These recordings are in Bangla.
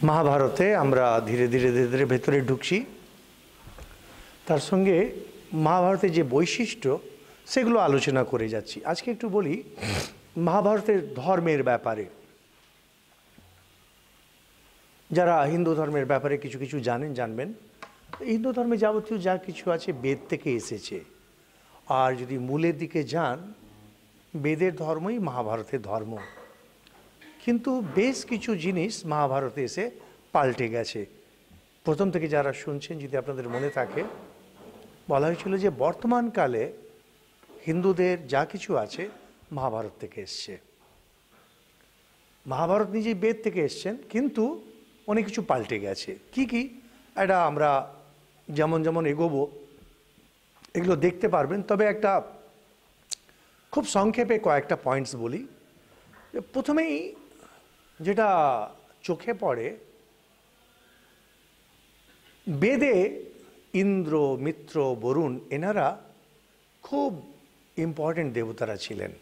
মহাভারতে আমরা ধীরে ধীরে ধীরে ধীরে ভেতরে ঢুকছি। তার সঙ্গে মহাভারতের যে বৈশিষ্ট্য সেগুলো আলোচনা করে যাচ্ছি। আজকে একটু বলি মহাভারতের ধর্মের ব্যাপারে। যারা হিন্দু ধর্মের ব্যাপারে কিছু কিছু জানবেন, হিন্দু ধর্মে যাবতীয় যা কিছু আছে বেদ থেকে এসেছে। আর যদি মূলের দিকে যান, বেদের ধর্মই মহাভারতের ধর্ম। কিন্তু বেশ কিছু জিনিস মহাভারতে এসে পাল্টে গেছে। প্রথম থেকে যারা শুনছেন, যদি আপনাদের মনে থাকে, বলা হয়েছিল যে বর্তমানকালে হিন্দুদের যা কিছু আছে মহাভারত থেকে এসছে। মহাভারত নিজেই বেদ থেকে এসছেন, কিন্তু অনেক কিছু পাল্টে গেছে। কি কি এটা আমরা যেমন যেমন এগোবো এগুলো দেখতে পারবেন। তবে একটা খুব সংক্ষেপে কয়েকটা পয়েন্টস বলি। প্রথমেই যেটা চোখে পড়ে, বেদে ইন্দ্র, মিত্র, বরুণ এনারা খুব ইম্পর্টেন্ট দেবতারা ছিলেন।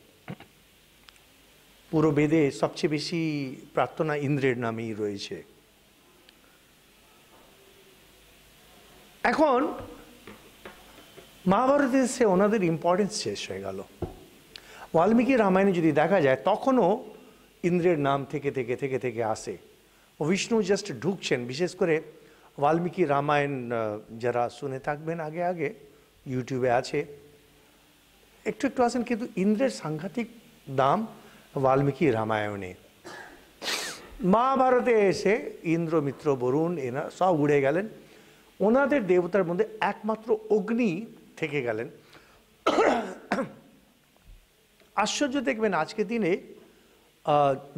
পুরো বেদে সবচেয়ে বেশি প্রার্থনা ইন্দ্রের নামেই রয়েছে। এখন মহাভারতে এসে ওনাদের ইম্পর্টেন্স শেষ হয়ে গেল। বাল্মীকি রামায়ণে যদি দেখা যায়, তখনও ইন্দ্রের নাম থেকে থেকে থেকে থেকে আসে। বিষ্ণু জাস্ট ঢুকছেন। বিশেষ করে বাল্মীকি রামায়ণ যারা শুনে থাকবেন, আগে আগে ইউটিউবে আছে, একটু একটু আসেন, কিন্তু ইন্দ্রের সাংঘাতিক দাম বাল্মীকি রামায়ণে। মহাভারতে এসে ইন্দ্র, মিত্র, বরুণ এরা সব উড়ে গেলেন। ওনাদের দেবতার মধ্যে একমাত্র অগ্নি থেকে গেলেন। আশ্চর্য দেখবেন, আজকের দিনে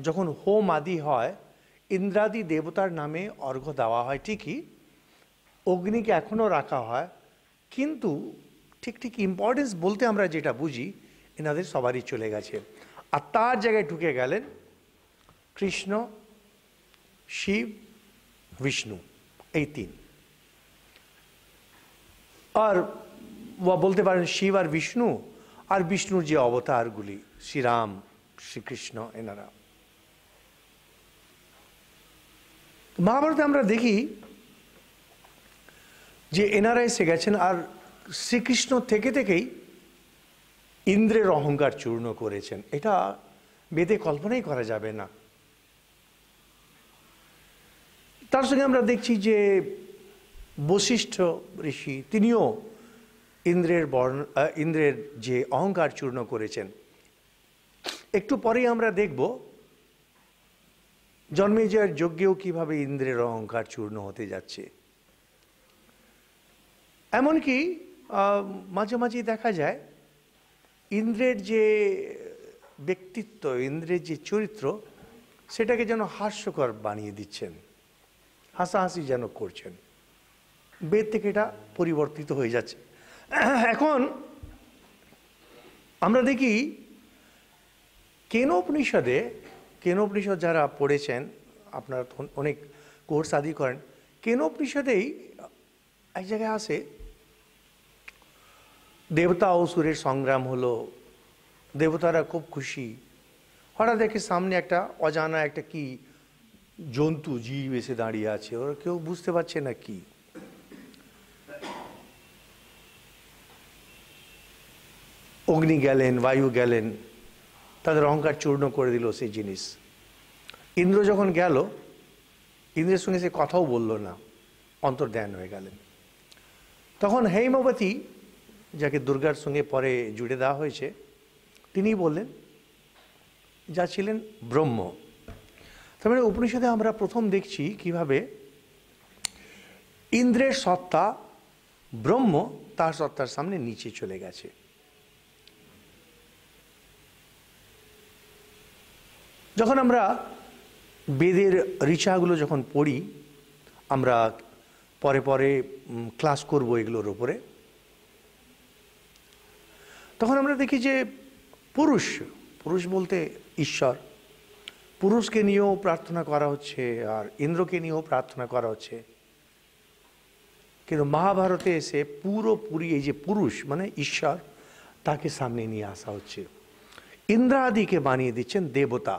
যখন হোম আদি হয়, ইন্দ্রাদি দেবতার নামে অর্ঘ্য দেওয়া হয় ঠিকই, অগ্নিকে এখনও রাখা হয়, কিন্তু ঠিক ঠিক ইম্পর্টেন্স বলতে আমরা যেটা বুঝি, এনাদের সবারই চলে গেছে। আর তার জায়গায় ঢুকে গেলেন কৃষ্ণ, শিব, বিষ্ণু, এই তিন। আর বলতে পারেন শিব আর বিষ্ণু, আর বিষ্ণুর যে অবতারগুলি, শ্রীরাম, শ্রীকৃষ্ণ, এনারা। মহাভারতে আমরা দেখি যে এনারা এসে গেছেন, আর শ্রীকৃষ্ণ থেকে থেকেই ইন্দ্রের অহংকার চূর্ণ করেছেন। এটা বেদে কল্পনাই করা যাবে না। তার সঙ্গে আমরা দেখছি যে বশিষ্ঠ ঋষি, তিনিও ইন্দ্রের যে অহংকার চূর্ণ করেছেন। একটু পরেই আমরা দেখব জন্মেজয়ের যজ্ঞেও কিভাবে ইন্দ্রের অহংকার চূর্ণ হতে যাচ্ছে। এমনকি মাঝে মাঝে দেখা যায় ইন্দ্রের যে ব্যক্তিত্ব, ইন্দ্রের যে চরিত্র, সেটাকে যেন হাস্যকর বানিয়ে দিচ্ছেন, হাসাহাসি যেন করছেন। বেদ থেকে এটা পরিবর্তিত হয়ে যাচ্ছে। এখন আমরা দেখি কেনোপনিষদ যারা পড়েছেন, আপনারা অনেক কোর্স আদি করেন, কেনোপনিষদেই এক জায়গায় আসে দেবতা অসুরের সংগ্রাম হলো, দেবতারা খুব খুশি। হঠাৎ দেখে সামনে একটা অজানা একটা কি জন্তু, জীব এসে দাঁড়িয়ে আছে, ওরা কেউ বুঝতে পারছে না কি। অগ্নি গেলেন, বায়ু গেলেন, তাদের অহংকার চূর্ণ করে দিল সেই জিনিস। ইন্দ্র যখন গেল, ইন্দ্রের সঙ্গে সে কথাও বলল না, অন্তর্ধান হয়ে গেলেন। তখন হেমবতী, যাকে দুর্গার সঙ্গে পরে জুড়ে দেওয়া হয়েছে, তিনি বললেন, যা ছিলেন ব্রহ্ম। তার মানে উপনিষদে আমরা প্রথম দেখছি কিভাবে ইন্দ্রের সত্তা ব্রহ্ম তার সত্তার সামনে নিচে চলে গেছে। যখন আমরা বেদের ঋচাগুলো যখন পড়ি, আমরা পরে পরে ক্লাস করব এগুলোর উপরে, তখন আমরা দেখি যে পুরুষ বলতে ঈশ্বর, পুরুষকে নিয়েও প্রার্থনা করা হচ্ছে, আর ইন্দ্রকে নিয়েও প্রার্থনা করা হচ্ছে। কিন্তু মহাভারতে এসে পুরোপুরি এই যে পুরুষ মানে ঈশ্বর, তাকে সামনে নিয়ে আসা হচ্ছে। ইন্দ্রাদিকে বানিয়ে দিচ্ছেন দেবতা,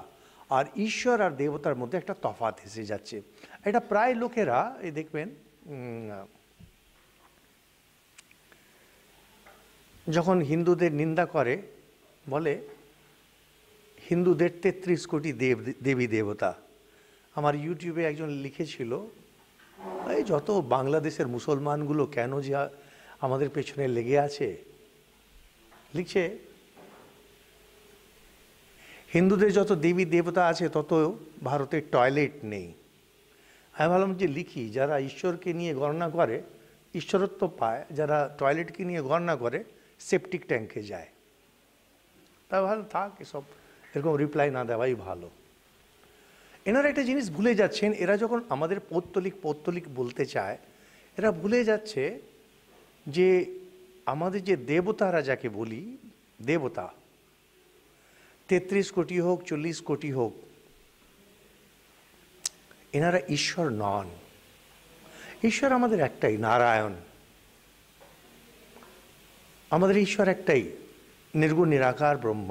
আর ঈশ্বর আর দেবতার মধ্যে একটা তফাৎ এসে যাচ্ছে। এটা প্রায় লোকেরা এই দেখবেন যখন হিন্দুদের নিন্দা করে, বলে হিন্দুদের 33 কোটি দেবী দেবতা। আমার ইউটিউবে একজন লিখেছিল, এই যত বাংলাদেশের মুসলমানগুলো কেন যে আমাদের পেছনে লেগে আছে, লিখছে হিন্দুদের যত দেবী দেবতা আছে তত ভারতের টয়লেট নেই। আমি ভাবলাম যে লিখি, যারা ঈশ্বরকে নিয়ে গণনা করে ঈশ্বরত্ব পায়, যারা টয়লেটকে নিয়ে গণনা করে সেপটিক ট্যাঙ্কে যায়। তা ভালো থাক, এসব এরকম রিপ্লাই না দেওয়াই ভালো। এনারা একটা জিনিস ভুলে যাচ্ছেন, এরা যখন আমাদের পৌত্তলিক বলতে চায়, এরা ভুলে যাচ্ছে যে আমাদের যে দেবতারা যাকে বলি দেবতা, 33 কোটি হোক 40 কোটি হোক, এনারা ঈশ্বর নন। ঈশ্বর আমাদের একটাই, নারায়ণ। আমাদের ঈশ্বর একটাই, নির্গুণ নিরাকার ব্রহ্ম।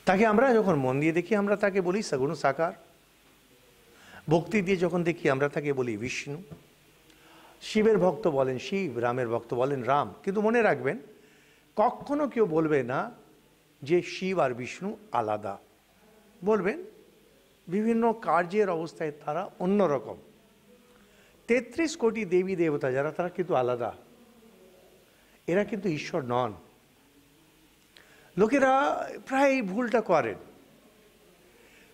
তাকে আমরা যখন মন দিয়ে দেখি আমরা তাকে বলি সগুণ সাকার। ভক্তি দিয়ে যখন দেখি আমরা তাকে বলি বিষ্ণু। শিবের ভক্ত বলেন শিব, রামের ভক্ত বলেন রাম। কিন্তু মনে রাখবেন, কখনো কেউ বলবে না যে শিব আর বিষ্ণু আলাদা। বলবেন বিভিন্ন কার্যের অবস্থায় তারা অন্যরকম। 33 কোটি দেবী দেবতা যারা, তারা কিন্তু আলাদা, এরা কিন্তু ঈশ্বর নন। লোকেরা প্রায় এই ভুলটা করেন।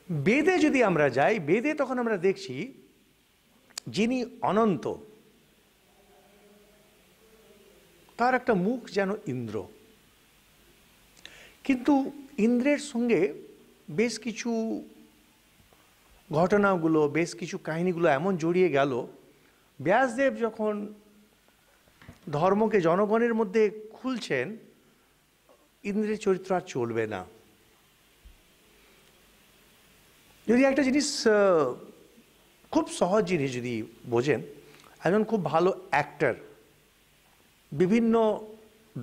বেদে যদি আমরা যাই, বেদে তখন আমরা দেখছি যিনি অনন্ত, তার একটা মুখ যেন ইন্দ্র। কিন্তু ইন্দ্রের সঙ্গে বেশ কিছু ঘটনাগুলো, বেশ কিছু কাহিনীগুলো এমন জড়িয়ে গেল, ব্যাসদেব যখন ধর্মকে জনগণের মধ্যে খুলছেন, ইন্দ্রের চরিত্র আর চলবে না। যদি একটা জিনিস খুব সহজ জিনিস যদি বোঝেন, একজন খুব ভালো অ্যাক্টর, বিভিন্ন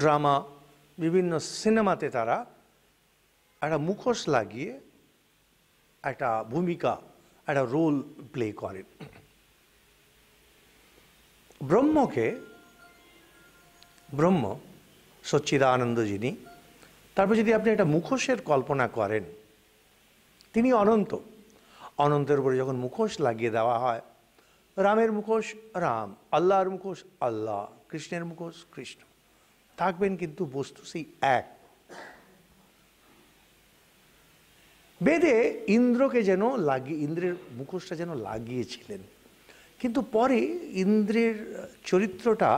ড্রামা, বিভিন্ন সিনেমাতে তারা একটা মুখোশ লাগিয়ে একটা ভূমিকা, একটা রোল প্লে করেন। ব্রহ্ম সচ্চিদানন্দ যিনি, তারপর যদি আপনি একটা মুখোশের কল্পনা করেন, তিনি অনন্ত। অনন্তের উপরে যখন মুখোশ লাগিয়ে দেওয়া হয়, রামের মুখোশ রাম, আল্লাহর মুখোশ আল্লাহ, কৃষ্ণের মুখোশ কৃষ্ণ, থাকবেন কিন্তু বস্তু সেই এক। বেদে ইন্দ্রকে যেন ইন্দ্রের মুখোশটা যেন লাগিয়েছিলেন, কিন্তু পরে ইন্দ্রের চরিত্রটা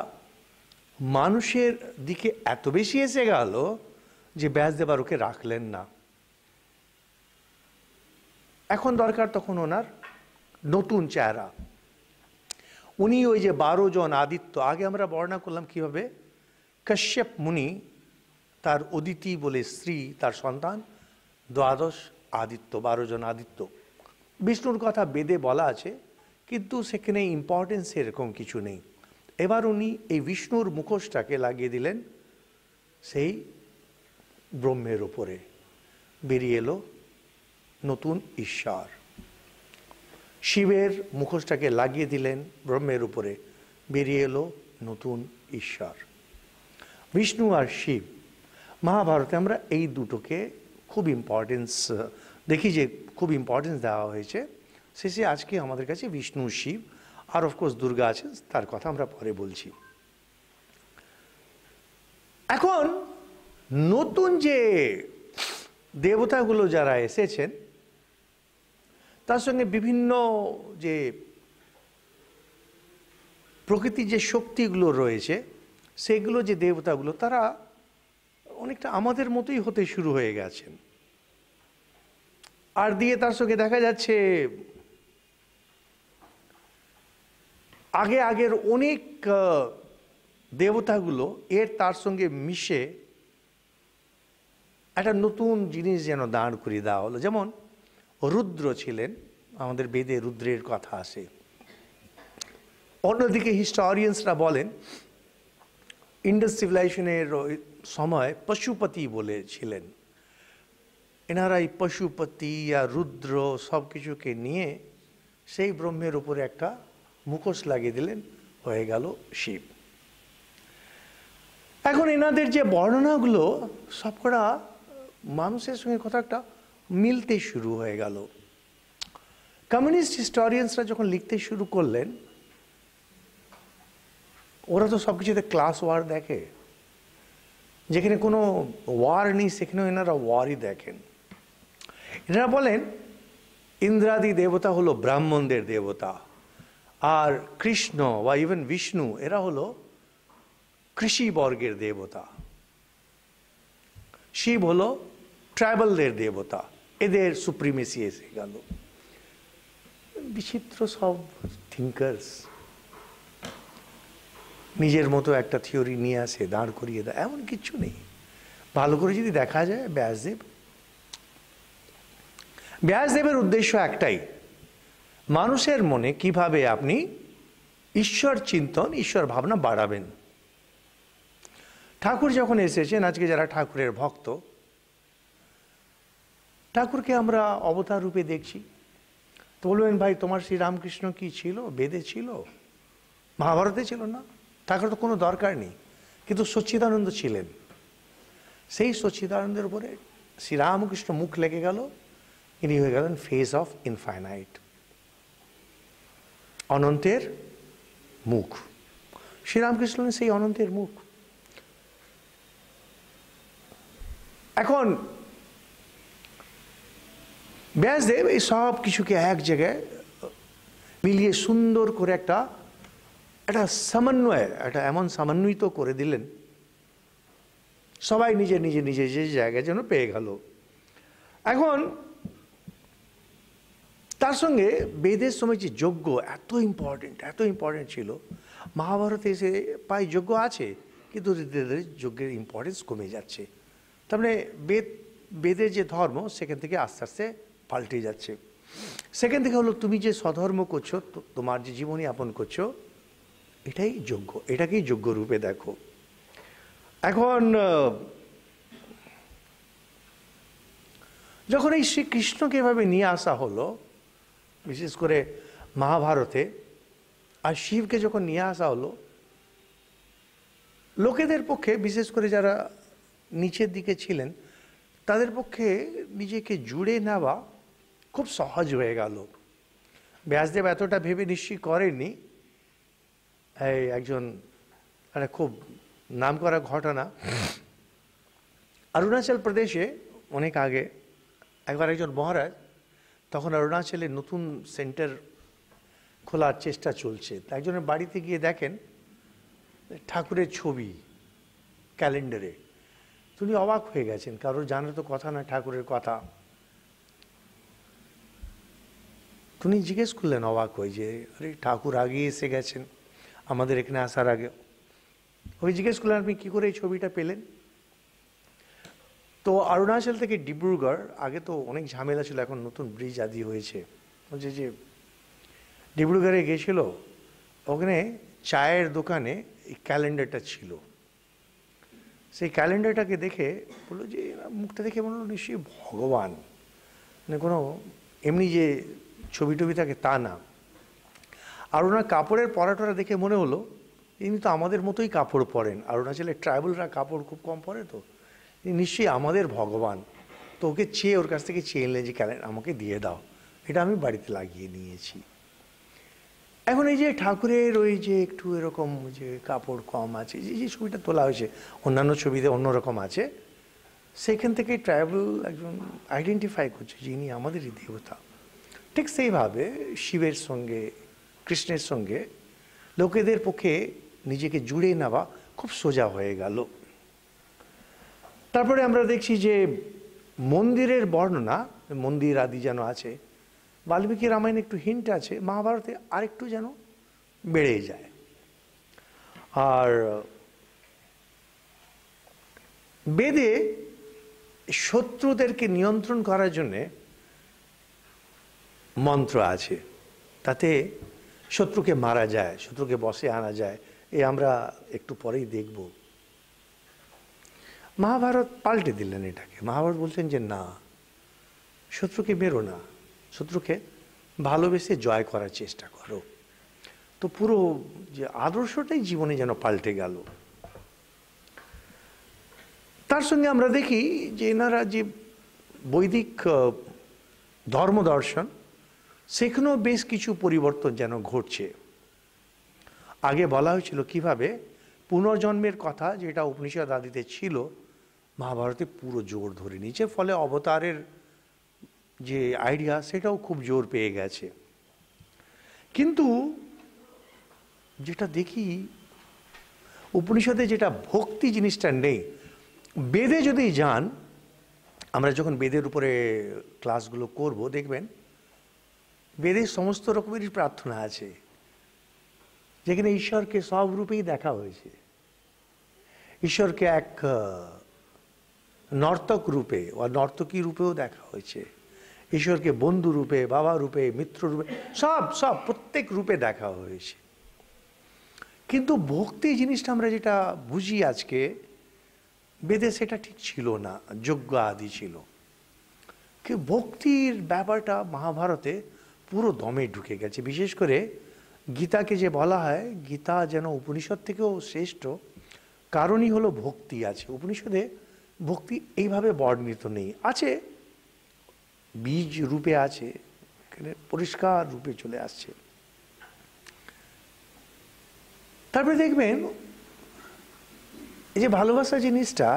মানুষের দিকে এত বেশি এসে গেল যে ব্যাসদেব আর ওকে রাখলেন না। এখন দরকার তখন ওনার নতুন চেহারা। উনি ওই যে 12 জন আদিত্য, আগে আমরা বর্ণনা করলাম কিভাবে কাশ্যপ মুনি, তার অদিতি বলে স্ত্রী, তার সন্তান 12 আদিত্য, 12 জন আদিত্য। বিষ্ণুর কথা বেদে বলা আছে, কিন্তু সেখানে ইম্পর্টেন্স এরকম কিছু নেই। এবার উনি এই বিষ্ণুর মুখোশটাকে লাগিয়ে দিলেন সেই ব্রহ্মের উপরে, বেরিয়ে এলো নতুন ঈশ্বর। শিবের মুখোশটাকে লাগিয়ে দিলেন ব্রহ্মের উপরে, বেরিয়ে এলো নতুন ঈশ্বর। বিষ্ণু আর শিব, মহাভারতে আমরা এই দুটোকে খুব ইম্পর্টেন্স দেখি, যে খুব ইম্পর্টেন্স দেওয়া হয়েছে। শেষে আজকে আমাদের কাছে বিষ্ণু, শিব আর অফকোর্স দুর্গা আছে, তার কথা আমরা পরে বলছি। এখন নতুন যে দেবতাগুলো যারা এসেছেন, তার সঙ্গে বিভিন্ন যে প্রকৃতির যে শক্তিগুলো রয়েছে, সেগুলো যে দেবতাগুলো, তারা অনেকটা আমাদের মতোই হতে শুরু হয়ে গেছেন। আর দিয়ে তার সঙ্গে দেখা যাচ্ছে আগের অনেক দেবতাগুলো তার সঙ্গে মিশে একটা নতুন জিনিস যেন দাঁড় করিয়ে দেওয়া হলো। যেমন রুদ্র ছিলেন, আমাদের বেদে রুদ্রের কথা আসে। অন্যদিকে হিস্টোরিয়ানসরা বলেন ইন্ডাস সিভিলাইজেশনের সময় পশুপতি বলে ছিলেন। এনারা এই পশুপতি আর রুদ্র সব কিছুকে নিয়ে সেই ব্রহ্মের উপরে একটা মুখোশ লাগিয়ে দিলেন, হয়ে গেল শিব। এখন এনাদের যে বর্ণনাগুলো সবকটা মানুষের সঙ্গে কথা একটা মিলতে শুরু হয়ে গেল। কমিউনিস্ট হিস্টোরিয়ানসরা যখন লিখতে শুরু করলেন, ওরা তো সব কিছুতে ক্লাস ওয়ার দেখে, যেখানে কোনো ওয়ার নেই সেখানেও এনারা ওয়ারই দেখেন। এনারা বলেন ইন্দ্রাদি দেবতা হলো ব্রাহ্মণদের দেবতা, আর কৃষ্ণ বা ইভেন বিষ্ণু এরা হলো কৃষি বর্গের দেবতা, শিব হলো ট্রাইবালদের দেবতা, এদের সুপ্রিমেসি এসে গেল। বিচিত্র সব থিঙ্কার্স নিজের মতো একটা থিওরি নিয়ে আসে, দাঁড় করিয়ে দেয়, এমন কিচ্ছু নেই। ভালো করে যদি দেখা যায়, ব্যাসদেবের উদ্দেশ্য একটাই, মানুষের মনে কিভাবে আপনি ঈশ্বর চিন্তন, ঈশ্বর ভাবনা বাড়াবেন। ঠাকুর যখন এসেছেন, আজকে যারা ঠাকুরের ভক্ত, ঠাকুরকে আমরা অবতার রূপে দেখছি। তো বলবেন, ভাই তোমার শ্রীরামকৃষ্ণ কি ছিল? বেদে ছিল, মহাভারতে ছিল না? ঠাকুর তো কোনো দরকার নেই, কিন্তু সচ্চিদানন্দ ছিলেন। সেই সচ্চিদানন্দের উপরে শ্রীরামকৃষ্ণ মুখ লেগে গেল, ইনি হয়ে গেলেন ফেস অফ ইনফাইনাইট, অনন্তের মুখ। শ্রীরামকৃষ্ণ সেই অনন্তের মুখ। এখন ব্যাসদেব এই সব কিছুকে এক জায়গায় মিলিয়ে সুন্দর করে একটা সমন্বয়, একটা এমন সমন্বিত করে দিলেন, সবাই নিজে নিজে নিজে যে জায়গায় যেন পেয়ে গেল। এখন তার সঙ্গে বেদের সময় যে যজ্ঞ এত ইম্পর্টেন্ট ছিল, মহাভারতে এসে পাই যজ্ঞ আছে, কিন্তু যজ্ঞের ইম্পর্টেন্স কমে যাচ্ছে। তার মানে বেদের যে ধর্ম সেখান থেকে আস্তে আস্তে পাল্টে যাচ্ছে। সেখান থেকে হলো তুমি যে স্বধর্ম করছো, তোমার যে জীবনী যাপন করছো, এটাই যজ্ঞ, এটাকেই যজ্ঞ রূপে দেখো। এখন যখন এই শ্রীকৃষ্ণকে এভাবে নিয়ে আসা হলো, বিশেষ করে মহাভারতে, আর শিবকে যখন নিয়ে আসা হলো, লোকেদের পক্ষে, বিশেষ করে যারা নিচের দিকে ছিলেন, তাদের পক্ষে নিজেকে জুড়ে নেওয়া খুব সহজ হয়ে গেল। ব্যাসদেব এতটা ভেবে নিশ্চয়ই করেননি। এই একজন একটা খুব নামকরা ঘটনা, অরুণাচল প্রদেশে অনেক আগে একবার একজন মহারাজ, তখন অরুণাচলে নতুন সেন্টার খোলার চেষ্টা চলছে, একজনের বাড়িতে গিয়ে দেখেন ঠাকুরের ছবি ক্যালেন্ডারে। তিনি অবাক হয়ে গেছেন, কারোর জানার তো কথা না ঠাকুরের কথা। তিনি জিজ্ঞেস করলেন অবাক হয়ে যে, আরে ঠাকুর আগে এসে গেছেন আমাদের এখানে আসার আগে। ওই জিজ্ঞেস করলেন, আপনি কী করে এই ছবিটা পেলেন? তো অরুণাচল থেকে ডিব্রুগড়, আগে তো অনেক ঝামেলা ছিল, এখন নতুন ব্রিজ আদি হয়েছে, বলছে যে ডিব্রুগড়ে গেছিল, ওখানে চায়ের দোকানে এই ক্যালেন্ডারটা ছিল। সেই ক্যালেন্ডারটাকে দেখে বললো যে, মুখটা দেখে বললো নিশ্চয়ই ভগবান, মানে কোনো এমনি যে ছবি টবি থাকে তা না। আর ওনার কাপড়ের পরাটা দেখে মনে হলো ইনি তো আমাদের মতোই কাপড় পরেন, অরুণাচলের ট্রাইবালরা কাপড় খুব কম পরে, তো নিশ্চয়ই আমাদের ভগবান। তো ওকে চেয়ে, ওর কাছ থেকে চেয়ে নিলেন যে ক্যালেন্ডার আমাকে দিয়ে দাও, এটা আমি বাড়িতে লাগিয়ে নিয়েছি। এখন এই যে ঠাকুরের ওই যে একটু এরকম যে কাপড় কম আছে, যে ছবিটা তোলা হয়েছে, অন্যান্য ছবিতে অন্যরকম আছে, সেখান থেকে ট্রাইবাল একজন আইডেন্টিফাই করছে যে ইনি আমাদেরই দেবতা। ঠিক সেইভাবে শিবের সঙ্গে, কৃষ্ণের সঙ্গে লোকেদের পক্ষে নিজেকে জুড়ে নেওয়া খুব সোজা হয়ে গেল। তারপরে আমরা দেখছি যে মন্দিরের বর্ণনা, মন্দির আদি যেন আছে, বাল্মীকি রামায়ণে একটু হিন্ট আছে, মহাভারতে আরেকটু যেন বেড়ে যায়। আর বেদে শত্রুদেরকে নিয়ন্ত্রণ করার জন্যে মন্ত্র আছে, তাতে শত্রুকে মারা যায়, শত্রুকে বশে আনা যায়, এ আমরা একটু পরেই দেখব। মহাভারত পাল্টে দিলেন এটাকে। মহাভারত বলছেন যে না, শত্রুকে মেরো না, শত্রুকে ভালোবেসে জয় করার চেষ্টা করো। তো পুরো যে আদর্শটাই জীবনে যেন পাল্টে গেল। তার সঙ্গে আমরা দেখি যে এনারা যে বৈদিক ধর্ম দর্শন, সেখানেও বেশ কিছু পরিবর্তন যেন ঘটছে। আগে বলা হয়েছিল কিভাবে পুনর্জন্মের কথা, যেটা উপনিষদ আদিতে ছিল, মহাভারতে পুরো জোর ধরে নিয়েছে। ফলে অবতারের যে আইডিয়া সেটাও খুব জোর পেয়ে গেছে। কিন্তু যেটা দেখি উপনিষদে যেটা ভক্তি জিনিসটা নেই। বেদে যদি যান, আমরা যখন বেদের উপরে ক্লাসগুলো করব দেখবেন বেদে সমস্ত রকমেরই প্রার্থনা আছে, যেখানে ঈশ্বরকে সব রূপেই দেখা হয়েছে। ঈশ্বরকে এক নর্তক রূপে বা নর্তকী রূপেও দেখা হয়েছে, ঈশ্বরকে বন্ধু রূপে, বাবা রূপে, মিত্র রূপে, সব সব প্রত্যেক রূপে দেখা হয়েছে। কিন্তু ভক্তি জিনিসটা আমরা যেটা বুঝি আজকে, বেদে সেটা ঠিক ছিল না, যজ্ঞ আদি ছিল। কি ভক্তির ব্যাপারটা মহাভারতে পুরো দমে ঢুকে গেছে। বিশেষ করে গীতাকে যে বলা হয়, গীতা যেন উপনিষদ থেকেও শ্রেষ্ঠ, কারণই হলো ভক্তি আছে। উপনিষদে ভক্তি এইভাবে বর্ণিত নেই, আছে বীজ রূপে আছে, এখানে পরিষ্কার রূপে চলে আসছে। তারপরে দেখবেন এই যে ভালোবাসা জিনিসটা,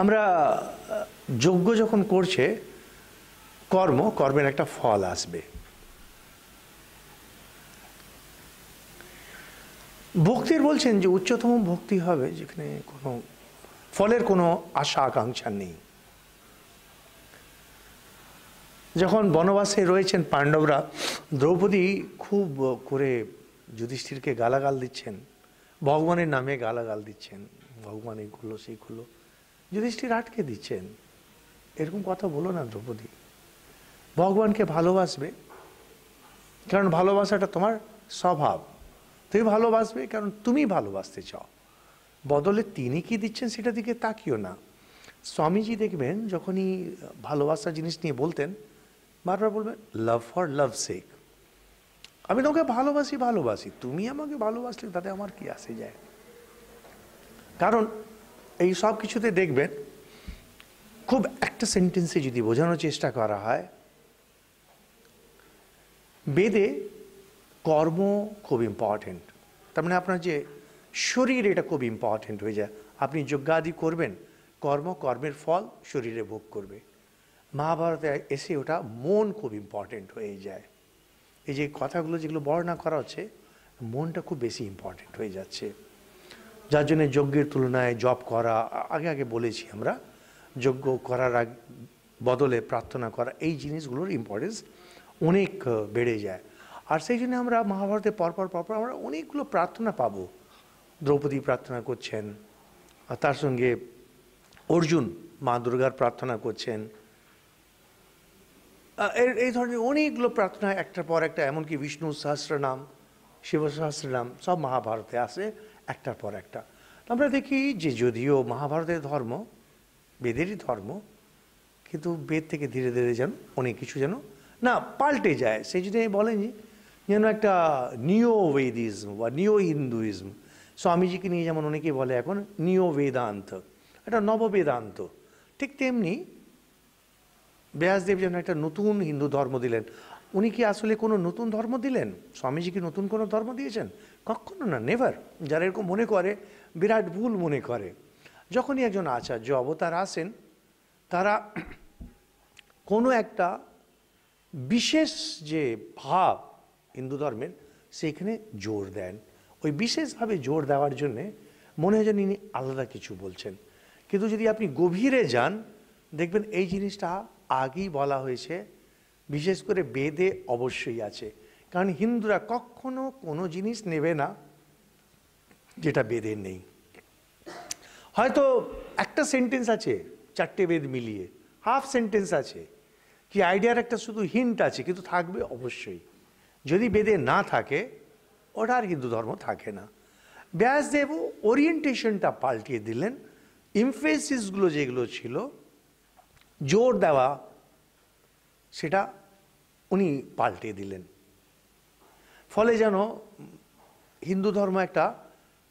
আমরা যজ্ঞ যখন করছে, কর্মের একটা ফল আসবে। ভক্তির বলছেন যে উচ্চতম ভক্তি হবে যেখানে কোনো ফলের কোনো আশা আকাঙ্ক্ষা নেই। যখন বনবাসে রয়েছেন পাণ্ডবরা, দ্রৌপদী খুব করে যুধিষ্ঠিরকে গালাগাল দিচ্ছেন, ভগবানের নামে গালাগাল দিচ্ছেন, ভগবান এইগুলো সেইগুলো, যুধিষ্ঠির আটকে দিচ্ছেন, এরকম কথা বলো না দ্রৌপদী, ভগবানকে ভালোবাসবে কারণ ভালোবাসাটা তোমার স্বভাব, তুমি ভালোবাসবে কারণ তুমি ভালোবাসতে চাও, বদলে তিনি কি দিচ্ছেন সেটা দিকে তাকিও না। স্বামীজি দেখবেন যখনই ভালোবাসা জিনিস নিয়ে বলতেন, বারবার বলবেন লাভ ফর লাভ সেক, আমি তোমাকে ভালোবাসি, তুমি আমাকে ভালোবাসলে তাতে আমার কি আসে যায়। কারণ এই সব কিছুতে দেখবেন খুব একটা সেন্টেন্সে যদি বোঝানোর চেষ্টা করা হয়, বেদে কর্ম খুব ইম্পর্টেন্ট। তার মানে আপনার যে শরীর, এটা খুব ইম্পর্টেন্ট হয়ে যায়। আপনি যজ্ঞাদি করবেন, কর্মের ফল শরীরে ভোগ করবে। মহাভারতে এসে ওটা মন খুব ইম্পর্টেন্ট হয়ে যায়। এই যে কথাগুলো যেগুলো বর্ণনা করা হচ্ছে, মনটা খুব বেশি ইম্পর্টেন্ট হয়ে যাচ্ছে। যার জন্য যজ্ঞের তুলনায় জপ করা, আগে বলেছি আমরা, যজ্ঞ করার বদলে প্রার্থনা করা, এই জিনিসগুলোর ইম্পর্টেন্স অনেক বেড়ে যায়। আর সেই জন্য আমরা মহাভারতে পরপর আমরা অনেকগুলো প্রার্থনা পাবো। দ্রৌপদী প্রার্থনা করছেন, আর তার সঙ্গে অর্জুন মা দুর্গার প্রার্থনা করছেন, এই ধরনের অনেকগুলো প্রার্থনা একটার পর একটা, এমনকি বিষ্ণু সহস্রনাম, শিব সহস্রনাম সব মহাভারতে আসে একটার পর একটা। আমরা দেখি যে যদিও মহাভারতের ধর্ম বেদেরই ধর্ম, কিন্তু বেদ থেকে ধীরে ধীরে যেন অনেক কিছু যেন না পাল্টে যায়। সেই যদি বলেন যেন একটা নিও বেদিজম বা নিও হিন্দুইজম, স্বামীজিকে নিয়ে যেমন অনেকেই বলে এখন নিও বেদান্ত, একটা নববেদান্ত, ঠিক তেমনি ব্যাসদেব যেন একটা নতুন হিন্দু ধর্ম দিলেন। উনি কি আসলে কোনো নতুন ধর্ম দিলেন? স্বামীজি কি নতুন কোনো ধর্ম দিয়েছেন? কখনো না, নেভার। যারা এরকম মনে করে বিরাট ভুল মনে করে। যখনই একজন আচার্য অবতার আসেন, তারা কোনো একটা বিশেষ যে ভাব হিন্দু ধর্মের, সেইখানে জোর দেন। ওই বিশেষভাবে জোর দেওয়ার জন্যে মনে হয় যেন ইনি আলাদা কিছু বলছেন। কিন্তু যদি আপনি গভীরে যান, দেখবেন এই জিনিসটা আগেই বলা হয়েছে, বিশেষ করে বেদে অবশ্যই আছে। কারণ হিন্দুরা কখনো কোনো জিনিস নেবে না যেটা বেদে নেই। হয়তো একটা সেন্টেন্স আছে চারটে বেদ মিলিয়ে, হাফ সেন্টেন্স আছে, কি আইডিয়ার একটা শুধু হিন্ট আছে, কিন্তু থাকবে অবশ্যই। যদি বেদে না থাকে, ওটা আর হিন্দু ধর্ম থাকে না। ব্যাসদেব ওরিয়েন্টেশনটা পাল্টিয়ে দিলেন, ইমফেসিসগুলো যেগুলো ছিল জোর দেওয়া সেটা উনি পাল্টে দিলেন। ফলে যেন হিন্দু ধর্ম একটা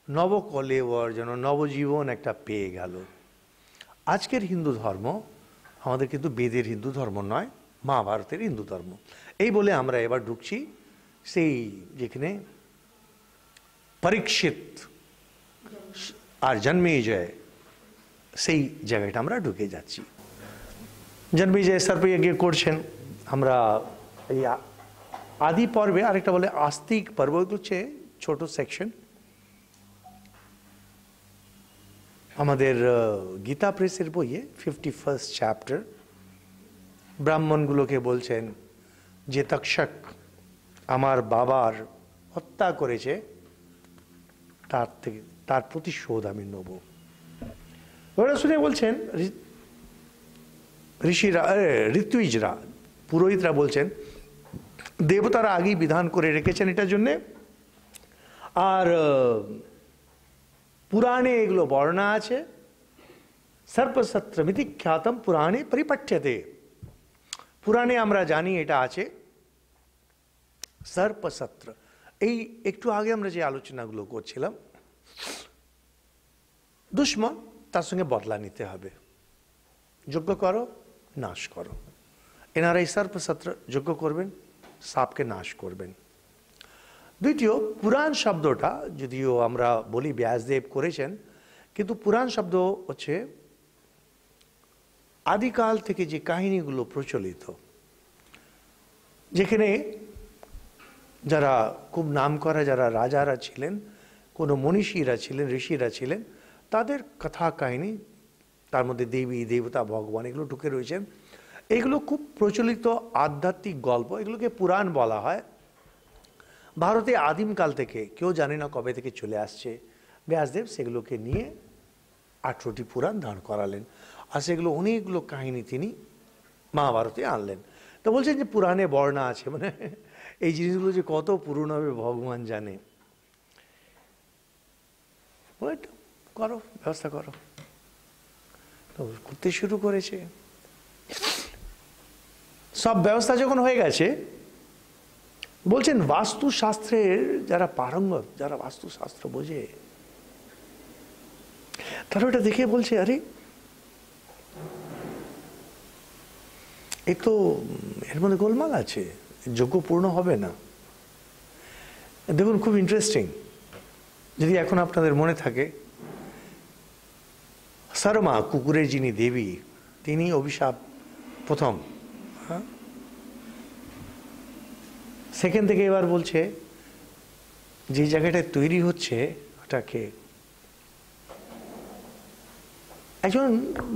নবকলেবর, যেন নবজীবন একটা পেয়ে গেল। আজকের হিন্দু ধর্ম আমাদের কিন্তু বেদের হিন্দু ধর্ম নয়, মহাভারতের হিন্দু ধর্ম। এই বলে আমরা এবার ঢুকছি সেই যেখানে পরীক্ষিত আর জন্মেজয়, সেই জায়গাটা আমরা ঢুকে যাচ্ছি। জন্মেজয় সর্পযজ্ঞ করছেন। আমরা এই আদি পর্বে আরেকটা বলে আস্তিক পর্ব, হচ্ছে ছোট সেকশন। আমাদের গীতা প্রেসের বইয়ে 51st চ্যাপ্টার ব্রাহ্মণগুলোকে বলছেন যে তক্ষক আমার বাবার হত্যা করেছে, তার প্রতিশোধ আমি নেব। ওরা শুনে বলছেন, ঋষিরা, ঋত্বিজরা, পুরোহিতরা বলছেন দেবতারা আগেই বিধান করে রেখেছেন এটার জন্যে, আর পুরাণে এগুলো বর্ণনা আছে। সর্পসত্রমিতি খ্যাতম পুরাণে পরিপঠ্যতে, পুরাণে আমরা জানি এটা আছে সর্পসত্র। এই একটু আগে আমরা যে আলোচনাগুলো করছিলাম, দুশ্মন তার সঙ্গে বদলা নিতে হবে, যজ্ঞ করো নাশ করো। এনারা এই সর্পসত্র যজ্ঞ করবেন, সাপকে নাশ করবেন। দ্বিতীয়, পুরাণ শব্দটা যদিও আমরা বলি ব্যাসদেব করেছেন, কিন্তু পুরাণ শব্দ হচ্ছে আদিকাল থেকে যে কাহিনীগুলো প্রচলিত, যেখানে যারা খুব নামকরা যারা রাজারা ছিলেন, কোনো মনীষীরা ছিলেন, ঋষিরা ছিলেন, তাদের কথা কাহিনী, তার মধ্যে দেবী দেবতা ভগবান এগুলো ঢুকে রয়েছেন। এগুলো খুব প্রচলিত আধ্যাত্মিক গল্প, এগুলোকে পুরাণ বলা হয়। ভারতে আদিমকাল থেকে, কেউ জানে না কবে থেকে চলে আসছে। ব্যাসদেব সেগুলোকে নিয়ে 18টি পুরাণ দাঁড় করালেন, আর সেগুলো অনেকগুলো কাহিনী তিনি মহাভারতে আনলেন। তো বলছেন যে পুরাণে বর্ণনা আছে, মানে এই জিনিসগুলো যে কত পুরনো হবে ভগবান জানে। করো, ব্যবস্থা করো। তো করতে শুরু করেছে। সব ব্যবস্থা যখন হয়ে গেছে, বলছেন বাস্তুশাস্ত্রের যারা পারঙ্গত, যারা বাস্তুশাস্ত্র বোঝে, তারা ওটা দেখে বলছে আরে এই তো এর মধ্যে গোলমাল আছে, যজ্ঞ পূর্ণ হবে না। দেখুন খুব ইন্টারেস্টিং, যদি এখন আপনাদের মনে থাকে, শর্মা কুকুরের যিনি দেবী, তিনি অভিশাপ প্রথম, হ্যাঁ, সেখান থেকে এবার বলছে যে জায়গাটায় তৈরি হচ্ছে ওটাকে একজন,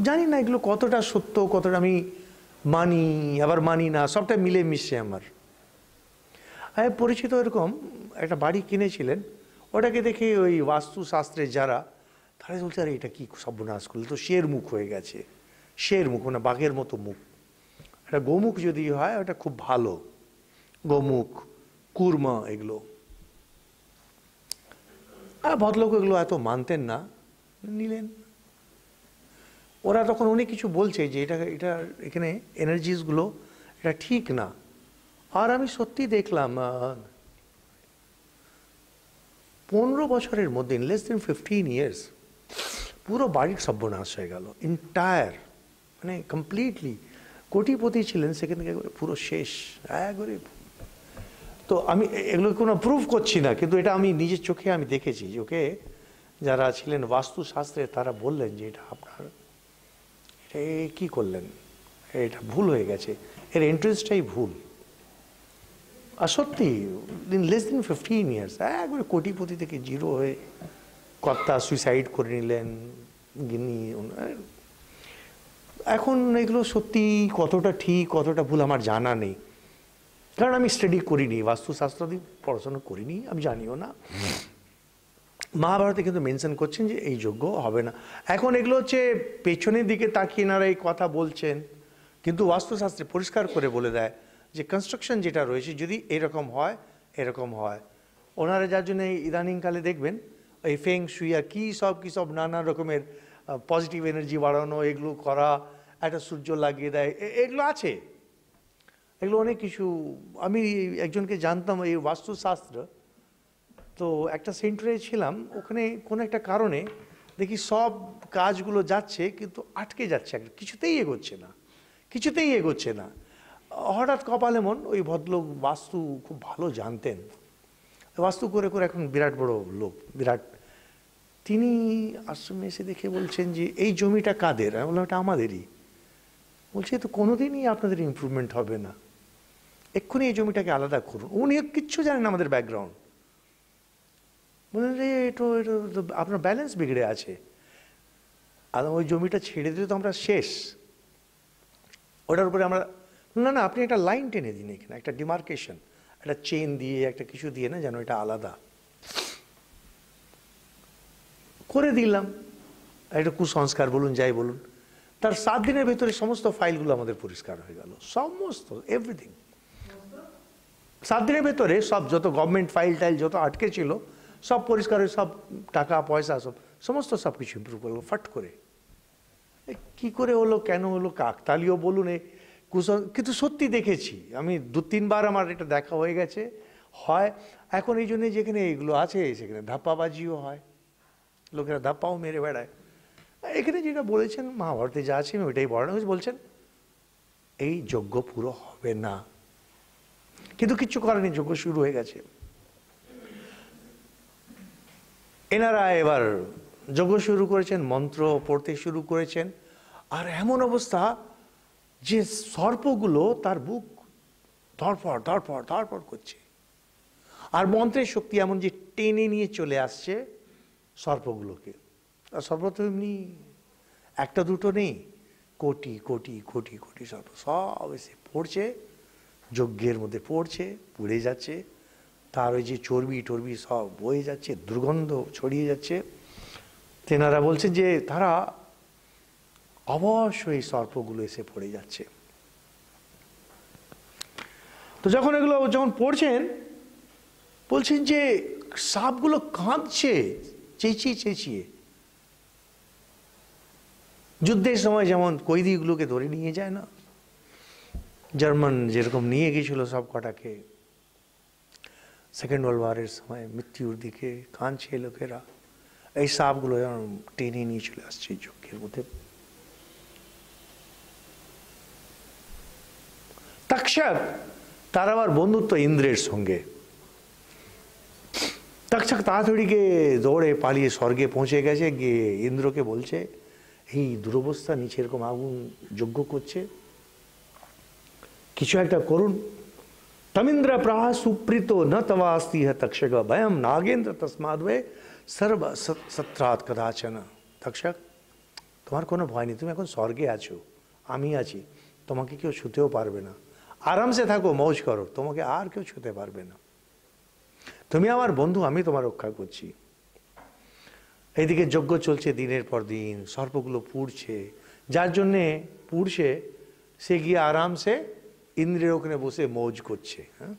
জানি না এগুলো কতটা সত্য, কতটা আমি মানি আবার মানি না, সবটা মিলে মিশছে আমার। পরিচিত এরকম একটা বাড়ি কিনেছিলেন, ওটাকে দেখে ওই বাস্তুশাস্ত্রের যারা, তারা বলছে আরে এটা কি সর্বনাশ করলে, তো শের মুখ হয়ে গেছে। শের মুখ মানে বাঘের মতো মুখ। এটা গোমুখ যদি হয় ওটা খুব ভালো, গোমুখ, কুর্মা এগুলো। আর ভদ্রলোক এগুলো এত মানতেন না, নিলেন। ওরা তখন অনেক কিছু বলছে যে এটা এটা এখানে এনার্জিসগুলো এটা ঠিক না। আর আমি সত্যি দেখলাম 15 বছরের মধ্যে, ইন লেস দেন 15 years, পুরো বাড়ির সর্বনাশ হয়ে গেল, এন্টায়ার, মানে কমপ্লিটলি। কোটিপতি ছিলেন, সেখান থেকে পুরো শেষ একবারে। তো আমি এগুলো কোনো প্রুভ করছি না, কিন্তু এটা আমি নিজের চোখে আমি দেখেছি। চোখে যারা ছিলেন বাস্তুশাস্ত্রে তারা বললেন যে এটা আপনার কি করলেন, এটা ভুল হয়ে গেছে, এর এন্ট্রেন্সটাই ভুল। আর সত্যি ইন লেস দেন 15 years একবারে কোটিপতি থেকে জিরো হয়ে কর্তা সুইসাইড করে নিলেন, গিনি। এখন এগুলো সত্যি কতটা ঠিক কতটা ভুল আমার জানা নেই, কারণ আমি স্টাডি করিনি, বাস্তুশাস্ত্র দিয়ে পড়াশোনা করিনি, আমি জানিও না। মহাভারতে কিন্তু মেনশন করছেন যে এই যজ্ঞ হবে না। এখন এগুলো হচ্ছে পেছনের দিকে তাকিয়ে এনারা এই কথা বলছেন, কিন্তু বাস্তুশাস্ত্রে পরিষ্কার করে বলে দেয় যে কনস্ট্রাকশন যেটা রয়েছে যদি এরকম হয়, এরকম হয়। ওনারা যার জন্য ইদানিংকালে দেখবেন এই ফেং শুই আর কী সব নানা রকমের পজিটিভ এনার্জি বাড়ানো, এগুলো করা, একটা সূর্য লাগিয়ে দেয়, এগুলো আছে, এগুলো অনেক কিছু। আমি একজনকে জানতাম এই বাস্তুশাস্ত্র, তো একটা সেন্টারে ছিলাম, ওখানে কোনো একটা কারণে দেখি সব কাজগুলো যাচ্ছে কিন্তু আটকে যাচ্ছে, কিছুতেই এগোচ্ছে না, কিছুতেই এগোচ্ছে না। হঠাৎ কপাল এমন, ওই ভদ্রলোক বাস্তু খুব ভালো জানতেন, বাস্তু করে করে এখন বিরাট বড় লোক, বিরাট। তিনি আশ্রমে এসে দেখে বলছেন যে এই জমিটা কাদের? আমি বললাম এটা আমাদেরই। বলছে তো কোনোদিনই আপনাদের ইমপ্রুভমেন্ট হবে না, এক্ষুনি এই জমিটাকে আলাদা করুন। উনি কিচ্ছু জানেন আমাদের ব্যাকগ্রাউন্ড। বললেন রে এটা আপনার ব্যালেন্স বিগড়ে আছে, আর ওই জমিটা ছেড়ে দিলে তো আমরা শেষ। ওটার উপরে আমরা, না না আপনি একটা লাইন টেনে দিন এখানে, একটা ডিমার্কেশন, একটা চেন দিয়ে, একটা কিছু দিয়ে, না যেন এটা আলাদা করে দিলাম। একটা কুসংস্কার বলুন, যাই বলুন, তার 7 দিনের ভেতরে সমস্ত ফাইলগুলো আমাদের পরিষ্কার হয়ে গেল, সমস্ত এভরিথিং। 7 দিনের ভেতরে সব যত গভর্নমেন্ট ফাইল টাইল যত আটকে ছিল সব পরিষ্কার হয়ে, সব টাকা পয়সা সমস্ত সব কিছু ইম্প্রুভ করলো ফট করে। কি করে হলো, কেন হলো, কাকতালীয় বলুন কিন্তু সত্যি দেখেছি আমি 2-3 বার আমার এটা দেখা হয়ে গেছে। হয় এখন এই জন্যে যেখানে এইগুলো আছে সেখানে ধাপ্পাবাজিও হয়, লোকেরা ধাপ্পাও মেরে বেড়ায়। এখানে যেটা বলেছেন মহাভারতে যা আছে আমি ওইটাই বর্ণনা হয়েছে, বলছেন এই যজ্ঞ পুরো হবে না, কিন্তু কিচ্ছু করেনি, যজ্ঞ শুরু হয়ে গেছে। এনারা এবার যজ্ঞ শুরু করেছেন, মন্ত্র পড়তে শুরু করেছেন, আর এমন অবস্থা যে সর্পগুলো তার বুক ধরপড় ধরপড় ধরপড় করছে, আর মন্ত্রের শক্তি এমন যে টেনে নিয়ে চলে আসছে সর্পগুলোকে। আর সর্প তো এমনি একটা দুটো নেই, কোটি কোটি কোটি কোটি সর্প সব এসে পড়ছে, যজ্ঞের মধ্যে পড়ছে, পুড়ে যাচ্ছে, তার ওই যে চর্বি টর্বি সব বয়ে যাচ্ছে, দুর্গন্ধ ছড়িয়ে যাচ্ছে। তেনারা বলছেন যে তারা অবশ্যই সর্পগুলো এসে পড়ে যাচ্ছে। তো যখন এগুলো যখন পড়ছেন, বলছেন যে সাপগুলো কাঁদছে চেঁচিয়ে চেঁচিয়ে। যুদ্ধের সময় যেমন কয়েদিগুলোকে ধরে নিয়ে যায় না, জার্মান যেরকম নিয়ে গিয়েছিল সব কটাকে সেকেন্ড ওয়ার্ল্ড ওয়ারের সময় মৃত্যুর দিকে, কাঁদছে লোকেরা, এই সাপগুলো যেমন টেনে নিয়ে চলে আসছে যজ্ঞের মধ্যে। তক্ষক তার আবার বন্ধুত্ব ইন্দ্রের সঙ্গে। তক্ষক তাড়াতাড়ি গিয়ে দৌড়ে পালিয়ে স্বর্গে পৌঁছে গেছে, গিয়ে ইন্দ্রকে বলছে এই দুরবস্থা, নিচে এরকম আগুন যজ্ঞ করছে, কিছু একটা করুন। তমিন্দ্র প্রাহ সুপ্রীত ন তবাস্তি তক্ষক ভয়ম নাগেন্দ্র তস্মাদ্বে সর্ব সত্রাৎ কদাচন। তক্ষক তোমার কোনো ভয় নেই, তুমি এখন স্বর্গে আছো, আমি আছি, তোমাকে কেউ ছুতেও পারবে না, আরামসে থাকো, মৌজ করো, তোমাকে আর কেউ ছুতে পারবে না, তুমি আমার বন্ধু, আমি তোমার রক্ষা করছি। এইদিকে যজ্ঞ চলছে দিনের পর দিন, সর্পগুলো পুড়ছে, যার জন্যে পুড়ছে সে গিয়ে আরামসে ইন্দ্রের ওখানে বসে মৌজ করছে। হ্যাঁ,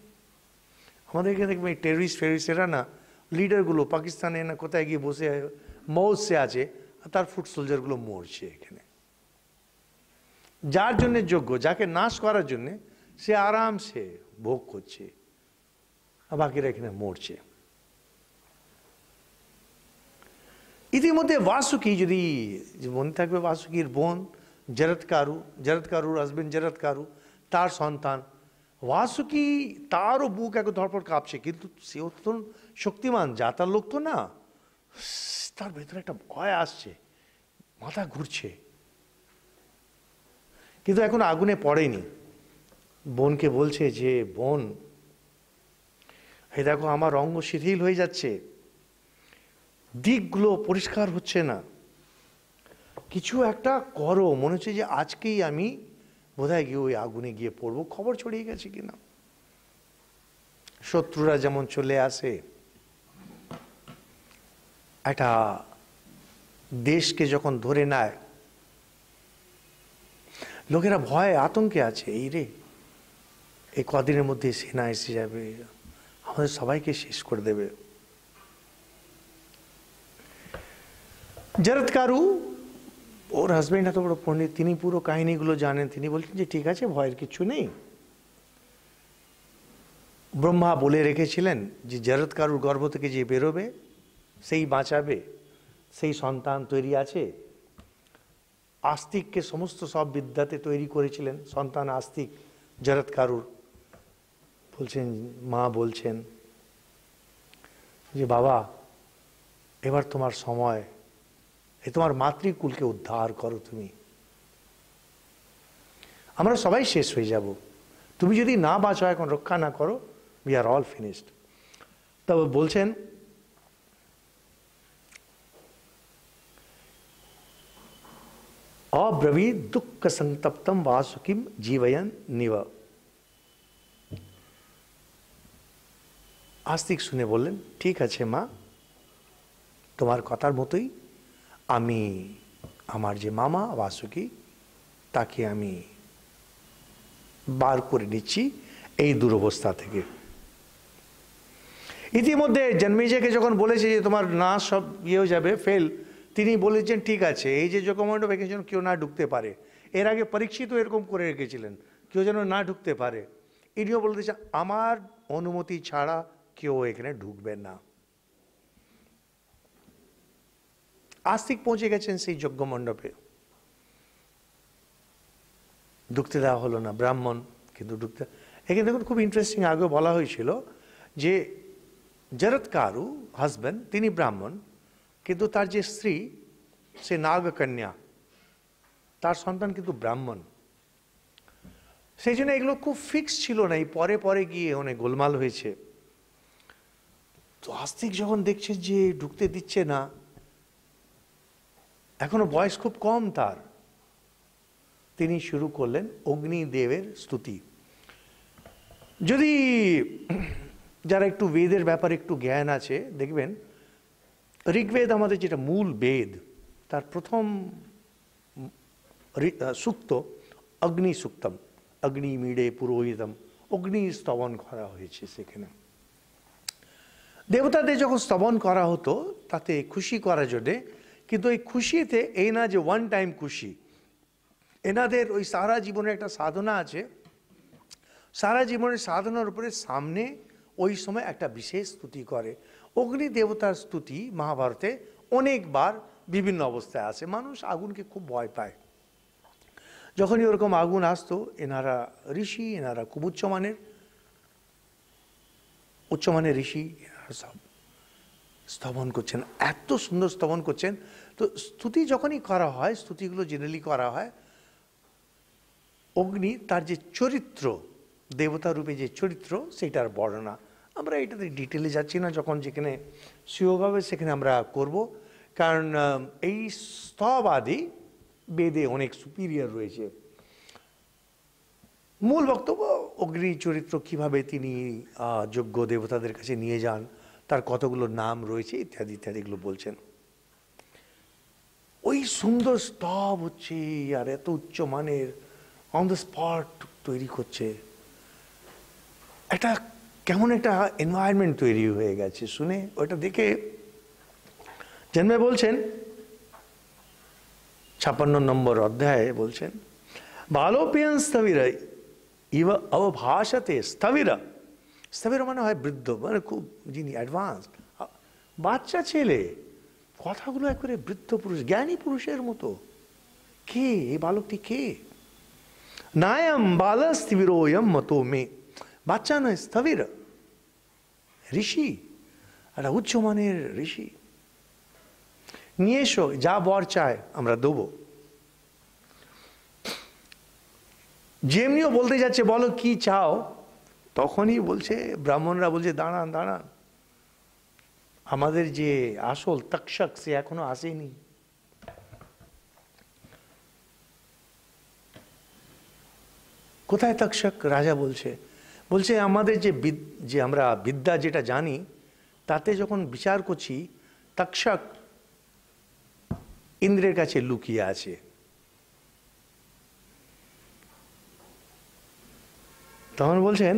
আমাদের এখানে দেখবেন এই টেররিস্টেরা না, লিডারগুলো পাকিস্তানে না কোথায় গিয়ে বসে মৌজ সে আছে, তার ফুট সোলজারগুলো মরছে এখানে। যার জন্যে যোগ্য, যাকে নাশ করার জন্যে সে আরামসে ভোগ করছে, আর বাকিরা এখানে মরছে। ইতিমধ্যে বাসুকি, যদি মনে থাকবে, বাসুকির বোন জরৎকারু, জরৎকারুর হাজবেন্ড জরৎকারু, তার সন্তান বাসুকি, তারও বুক এখন ধরপড় কাঁপছে, কিন্তু সে অত্যন্ত শক্তিমান জাতার লোক তো না, তার ভেতরে একটা ভয় আসছে, মাথা ঘুরছে, কিন্তু এখন আগুনে পড়েনি। বোনকে বলছে যে বোন, এই দেখো আমার অঙ্গ শিথিল হয়ে যাচ্ছে, দিকগুলো পরিষ্কার হচ্ছে না, কিছু একটা করো, মনে হচ্ছে যে আজকেই আমি বোধহয় গিয়ে ওই আগুনে গিয়ে পড়বো, খবর ছড়িয়ে গেছে কিনা। শত্রুরা যেমন চলে আসে, একটা দেশকে যখন ধরে নেয়, লোকেরা ভয়ে আতঙ্কে আছে, এই রে এই কদিনের মধ্যে সেনা এসে যাবে, আমাদের সবাইকে শেষ করে দেবে। জরৎকারু ওর হাজব্যান্ড এত বড় পণ্ডিত, তিনি পুরো কাহিনীগুলো জানেন। তিনি বলছেন যে ঠিক আছে, ভয়ের কিচ্ছু নেই। ব্রহ্মা বলে রেখেছিলেন যে জরৎকারুর গর্ভ থেকে যে বেরোবে সেই বাঁচাবে, সেই সন্তান তৈরি আছে। আস্তিককে সমস্ত সব বিদ্যাতে তৈরি করেছিলেন, সন্তান আস্তিক জরৎকারুর। বলছেন, মা বলছেন যে বাবা, এবার তোমার সময়, এ তোমার মাতৃকুলকে উদ্ধার করো তুমি। আমরা সবাই শেষ হয়ে যাব, তুমি যদি না বাঁচো, এখন রক্ষা না করো, we are all finished। তবে বলছেন অব্রবীদ দুঃখ সন্তপ্তম বাসুকিম জীবয়ন নিব। আস্তিক শুনে বললেন, ঠিক আছে মা, তোমার কথার মতোই আমি আমার যে মামা বাসুকি তাকে আমি বার করে নিচ্ছি এই দুরবস্থা থেকে। ইতিমধ্যে জন্মেজয়কে যখন বলেছে যে তোমার নাচ সব হয়ে যাবে, ফেল, তিনি বলেছেন ঠিক আছে, এই যে যোগমণ্ডপ এখানে যেন কেউ না ঢুকতে পারে। এর আগে পরীক্ষিত এরকম করে রেখেছিলেন, কেউ যেন না ঢুকতে পারে। ইনিও বলতেছেন আমার অনুমতি ছাড়া কেউ এখানে ঢুকবে না। আস্তিক পৌঁছে গেছেন সেই যজ্ঞ মণ্ডপে, ঢুকতে দেওয়া হলো না। ব্রাহ্মণ কিন্তু ঢুকতে, এখানে দেখুন খুব ইন্টারেস্টিং, আগেও বলা হয়েছিল যে জরৎকারু হাজব্যান্ড তিনি ব্রাহ্মণ, কিন্তু তার যে স্ত্রী সে নাগকন্যা, তার সন্তান কিন্তু ব্রাহ্মণ। সেই জন্য এগুলো খুব ফিক্স ছিল না, এই পরে পরে গিয়ে অনেক গোলমাল হয়েছে। তো আস্তিক যখন দেখছে যে ঢুকতে দিচ্ছে না, এখনো বয়স খুব কম তার, তিনি শুরু করলেন অগ্নিদেবের স্তুতি। যদি যারা একটু বেদের ব্যাপারে একটু জ্ঞান আছে, দেখবেন ঋগ্বেদ আমাদের যেটা মূল বেদ, তার প্রথম সূক্ত অগ্নি সূক্তম, অগ্নি মিড়ে পুরোহিতম, অগ্নি স্তবন করা হয়েছে সেখানে। দেবতাদের যখন স্তবন করা হতো তাতে খুশি করার জন্যে, কিন্তু এই খুশিতে এই না যে ওয়ান টাইম খুশি, এনাদের ওই সারা জীবনের একটা সাধনা আছে। সারা জীবনের সাধনার উপরে সামনে ওই সময় একটা বিশেষ স্তুতি করে। অগ্নি দেবতার স্তুতি মহাভারতে অনেকবার বিভিন্ন অবস্থায় আসে। মানুষ আগুনকে খুব ভয় পায়। যখনই ওরকম আগুন আসতো, এনারা ঋষি, এনারা খুব উচ্চমানের ঋষি, এনারা সব স্তবন করছেন, এত সুন্দর স্তবন করছেন। তো স্তুতি যখনই করা হয়, স্তুতিগুলো জেনারেলি করা হয় অগ্নি তার যে চরিত্র, দেবতা রূপে যে চরিত্র, সেটার বর্ণনা। আমরা এটাতে ডিটেলে যাচ্ছি না, যখন যেখানে সুযোগ হবে সেখানে আমরা করব, কারণ এই স্তব আদি বেদে অনেক সুপিরিয়র রয়েছে। মূল বক্তব্য অগ্নি চরিত্র, কিভাবে তিনি যোগ্য দেবতাদের কাছে নিয়ে যান, তার কতগুলো নাম রয়েছে ইত্যাদি ইত্যাদিগুলো বলছেন। ওই সুন্দর স্তব হচ্ছে আর এত উচ্চ মানের অন দ্য স্পট তৈরি করছে, একটা কেমন একটা এনভায়রনমেন্ট তৈরি হয়ে গেছে। শুনে ওটা দেখে জন্মে বলছেন 56 নম্বর অধ্যায়ে বলছেন, বালোপিয়ান স্থবিরা ইব অবভাষতে। স্থবিরা, স্থবিরা মানে হয় বৃদ্ধ, মানে খুব যিনি অ্যাডভান্স, বাচ্চা ছেলে, কথাগুলো একবারে বৃদ্ধ পুরুষ, জ্ঞানী পুরুষের মতো। কে এই বালকটি? কে? নায়ম বাল স্থবিরোয়ম মতো মে, বাচ্চা নয়, স্থবির ঋষি, একটা উচ্চমানের ঋষি। নিয়ে এসো, যা বর চায় আমরা দেবো। যেমনিও বলতে যাচ্ছে বলো কি চাও, তখনই বলছে ব্রাহ্মণরা বলছে দাঁড়ান দাঁড়ান, আমাদের যে আসল তক্ষক সে এখনো আসেনি। কোথায় তক্ষক? রাজা বলছে আমাদের যে আমরা বিদ্যা যেটা জানি তাতে যখন বিচার করছি, তক্ষক ইন্দ্রের কাছে লুকিয়ে আছে। তখন বলছেন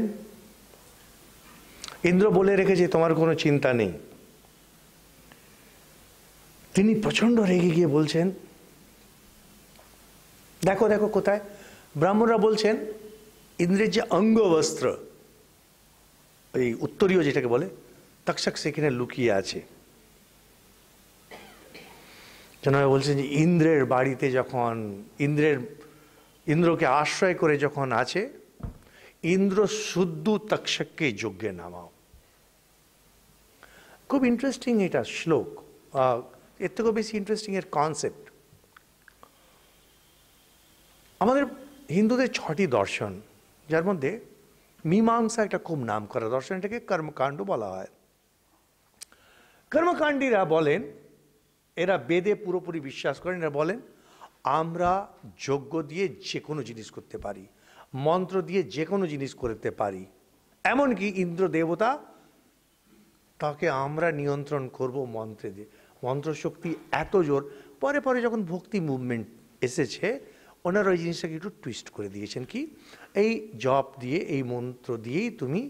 ইন্দ্র বলে রেখেছে তোমার কোনো চিন্তা নেই। তিনি প্রচন্ড রেগে গিয়ে বলছেন দেখো দেখো কোথায় ব্রাহ্মণরা বলছেন ইন্দ্রের যে অঙ্গবস্ত্র, এই উত্তরীয় যেটাকে বলে, তক্ষক সেখানে লুকিয়ে আছে। জনক বলছেন যে ইন্দ্রের বাড়িতে যখন ইন্দ্রকে আশ্রয় করে যখন আছে, ইন্দ্র শুদ্ধ তক্ষককে যজ্ঞে নামাও। খুব ইন্টারেস্টিং এটা শ্লোক, এর থেকেও বেশি ইন্টারেস্টিং এর কনসেপ্ট। আমাদের হিন্দুদের 6টি দর্শন, যার মধ্যে মীমাংসা একটা খুব নাম করা দর্শন, এটাকে কর্মকাণ্ড বলা হয়। কর্মকাণ্ডীরা বলেন, এরা বেদে পুরোপুরি বিশ্বাস করেন, এরা বলেন আমরা যজ্ঞ দিয়ে যে কোনো জিনিস করতে পারি, মন্ত্র দিয়ে যে কোনো জিনিস করতে পারি, এমনকি ইন্দ্র দেবতা তাকে আমরা নিয়ন্ত্রণ করব মন্ত্রে দিয়ে। মন্ত্রশক্তি এত জোর, পরে পরে যখন ভক্তি মুভমেন্ট এসেছে, ওনারা ওই জিনিসটাকে একটু টুইস্ট করে দিয়েছেন, কি এই জপ দিয়ে, এই মন্ত্র দিয়েই তুমি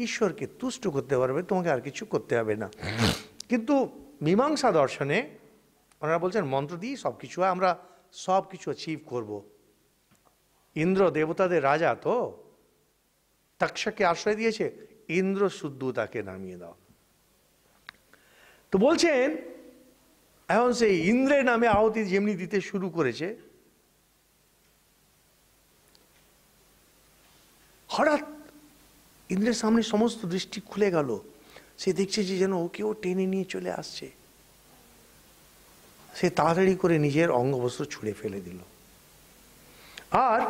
ঈশ্বরকে তুষ্ট করতে পারবে, তোমাকে আর কিছু করতে হবে না। কিন্তু মীমাংসা দর্শনে ওনারা বলছেন মন্ত্র দিয়েই সব কিছু হয়, আমরা সব কিছু অ্যাচিভ করব। ইন্দ্র দেবতাদের রাজা তো, তক্ষককে আশ্রয় দিয়েছে, ইন্দ্র শুদ্ধ তাকে নামিয়ে দাও। তো বলছেন এখন সেই ইন্দ্রের নামে আহুতি যেমনি দিতে শুরু করেছে, হঠাৎ ইন্দ্রের সামনে সমস্ত দৃষ্টি খুলে গেল। সে দেখছে যে যেন ওকেও টেনে নিয়ে চলে আসছে। সে তাড়াতাড়ি করে নিজের অঙ্গবস্ত্র ছুঁড়ে ফেলে দিল, আর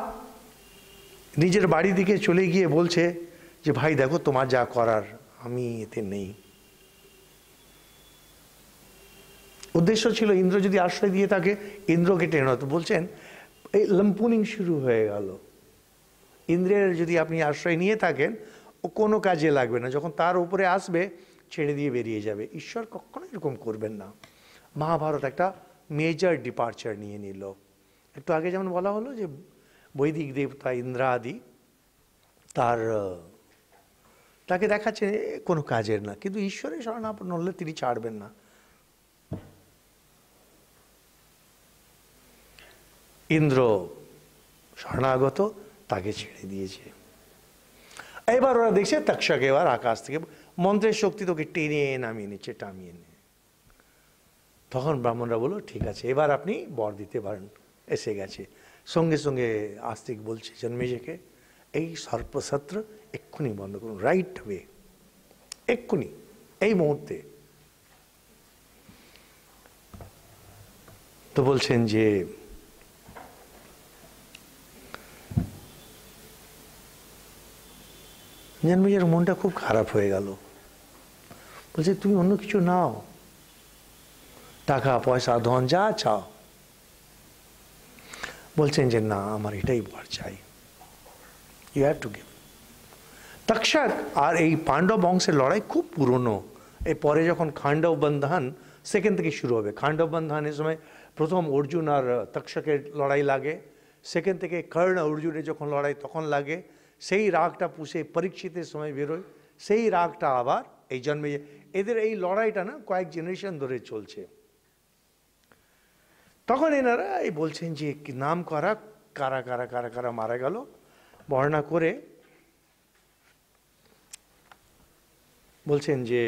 নিজের বাড়ি দিকে চলে গিয়ে বলছে যে ভাই দেখো, তোমার যা করার আমি এতে নেই। উদ্দেশ্য ছিল ইন্দ্র যদি আশ্রয় দিয়ে থাকে, ইন্দ্রকে টেনে হতো। বলছেন এই লাম্পুনিং শুরু হয়ে গেল। ইন্দ্রের যদি আপনি আশ্রয় নিয়ে থাকেন, ও কোনো কাজে লাগবে না, যখন তার উপরে আসবে ছেড়ে দিয়ে বেরিয়ে যাবে। ঈশ্বর কখনো এরকম করবেন না। মহাভারত একটা মেজর ডিপার্চার নিয়ে নিল। একটু আগে যেমন বলা হলো যে বৈদিক দেবতা ইন্দ্রাদি তাকে দেখাচ্ছে কোনো কাজের না, কিন্তু ঈশ্বরের শরণাপন্ন হলে তিনি ছাড়বেন না। ইন্দ্র শরণাগত, তাকে ছেড়ে দিয়েছে। এবার ওরা দেখছে তক্ষক এবার আকাশ থেকে মন্ত্রের শক্তি তোকে টেনে নামিয়ে নিচ্ছে, টামিয়ে নিয়ে। তখন ব্রাহ্মণরা বলল ঠিক আছে, এবার আপনি বর দিতে পারেন, এসে গেছে। সঙ্গে সঙ্গে আস্তিক বলছে জন্মেজয়কে, এই সর্পসত্র এক্ষুনি বন্ধ করুন, রাইট ওয়ে, এক্ষুনি, এই মুহূর্তে। তো বলছেন যে জন্মেজয়ের মনটা খুব খারাপ হয়ে গেল। বলছে তুমি অন্য কিছু নাও, টাকা পয়সা ধন যা চাও। বলছেন যে না, আমার এটাই বর চাই, ইউ হ্যাভ টু গিভ। তক্ষক আর এই পাণ্ডব বংশের লড়াই খুব পুরনো। এই পরে যখন খাণ্ডব বন্ধন সেকেন্ড থেকে শুরু হবে। খাণ্ডব বন্ধনের সময় প্রথম অর্জুন আর তক্ষকের লড়াই লাগে, সেকেন্ড থেকে কর্ণ অর্জুনের যখন লড়াই তখন লাগে। সেই রাগটা পুষে পরীক্ষিতের সময় বেরোয়, সেই রাগটা আবার এই জন্মে। এদের এই লড়াইটা না কয়েক জেনারেশন ধরে চলছে। তখন এনারা এই বলছেন যে নাম করা কারা কারা কারা কারা মারা গেল বর্ণনা করে বলছেন যে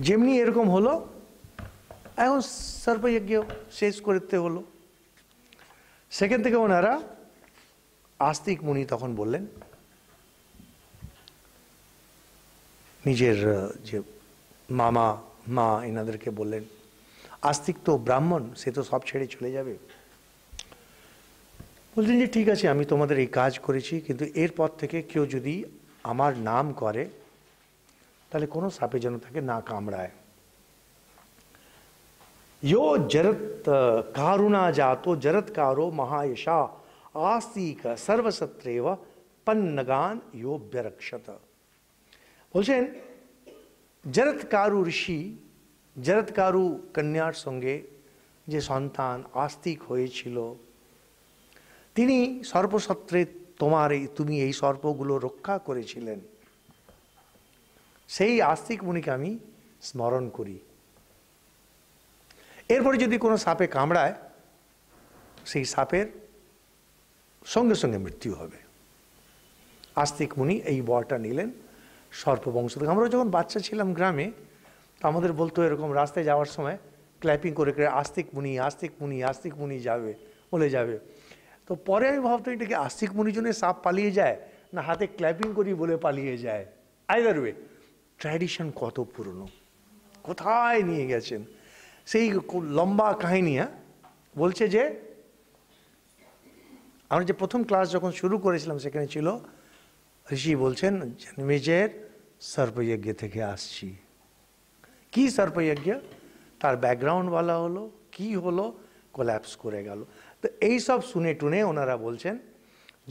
যেমনি এরকম হলো, এখন সর্পযজ্ঞ শেষ করতে হলো। সেখান থেকে ওনারা আস্তিক মুনি তখন বললেন নিজের যে মামা মা এনাদেরকে বললেন, আস্তিক তো ব্রাহ্মণ, সে তো সব ছেড়ে চলে যাবে। বললেন যে ঠিক আছে, আমি তোমাদের এই কাজ করেছি, কিন্তু এরপর থেকে কেউ যদি আমার নাম করে তাহলে কোনো সাপে যেন তাকে না কামড়ায়। यो जरत कारुणा जातो जरत्कारो महायशा आस्तिक सर्वसत्रेव पन्नगान यो व्यरक्षत। বলছেন জরৎকারু ঋষি, জরৎকারু কন্যার সঙ্গে যে সন্তান আস্তিক হয়েছিল, তিনি সর্পসত্রে তুমি এই সর্পগুলো রক্ষা করেছিলেন। সেই আস্তিক মুনিকে আমি স্মরণ করি। এরপরে যদি কোনো সাপে কামড়ায় সেই সাপের সঙ্গে সঙ্গে মৃত্যু হবে। আস্তিক মুনি এই বরটা নিলেন সর্পবংশ থেকে। আমরা যখন বাচ্চা ছিলাম গ্রামে, তো আমাদের বলতো এরকম রাস্তায় যাওয়ার সময় ক্ল্যাপিং করে করে আস্তিক মুনি আস্তিক মুনি আস্তিক মুনি যাবে বলে যাবে। তো পরে আমি ভাবতাম এটা কি আস্তিক মুনির জন্য সাপ পালিয়ে যায় না হাতে ক্ল্যাপিং করি বলে পালিয়ে যায়। আইদার ওয়ে ট্র্যাডিশন কত পুরনো, কোথায় নিয়ে গেছেন। সেই লম্বা কাহিনী বলছে যে আমরা যে প্রথম ক্লাস যখন শুরু করেছিলাম সেখানে ছিল ঋষি বলছেন জন্মেজয়ের সর্পযজ্ঞ থেকে আসছি। কি সর্পযজ্ঞ, তার ব্যাকগ্রাউন্ড বলা হলো, কি হলো, কোল্যাপস করে গেল। তো এই সব শুনে টুনে ওনারা বলছেন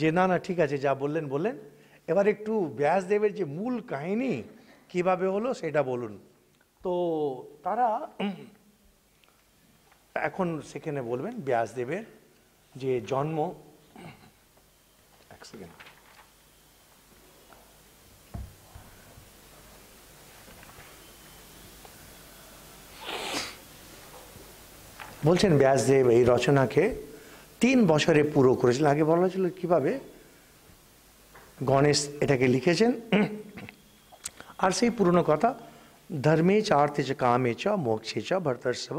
যে না না ঠিক আছে যা বললেন বললেন, এবার একটু ব্যাসদেবের যে মূল কাহিনী কিভাবে হলো সেটা বলুন। তো তারা এখন সেখানে বলবেন ব্যাসদেবের যে জন্ম। এক সেকেন্ড, বলছেন ব্যাসদেব এই রচনাকে 3 বছরে পুরো করেছিলেন। আগে বলা ছিল কিভাবে গণেশ এটাকে লিখেছেন। আর সেই পুরনো কথা, ধর্মে চ আর্থে চ কামে চ মোক্ষে চ ভর্তর্ষভ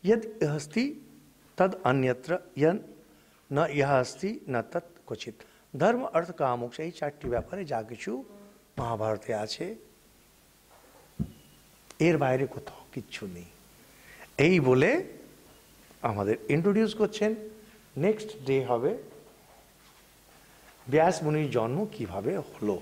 यद अस्ति तद अन्यत्र यन न यह अस्ति न तत् क्वचित। ধর্ম অর্থ কাম মোক্ষ এই 4টি ব্যাপারে যা কিছু মহাভারতে আছে এর বাইরে কোথাও কিচ্ছু নেই। এই বলে আমাদের ইন্ট্রোডিউস করছেন। নেক্সট ডে হবে ব্যাস মুনির জন্ম কিভাবে হলো।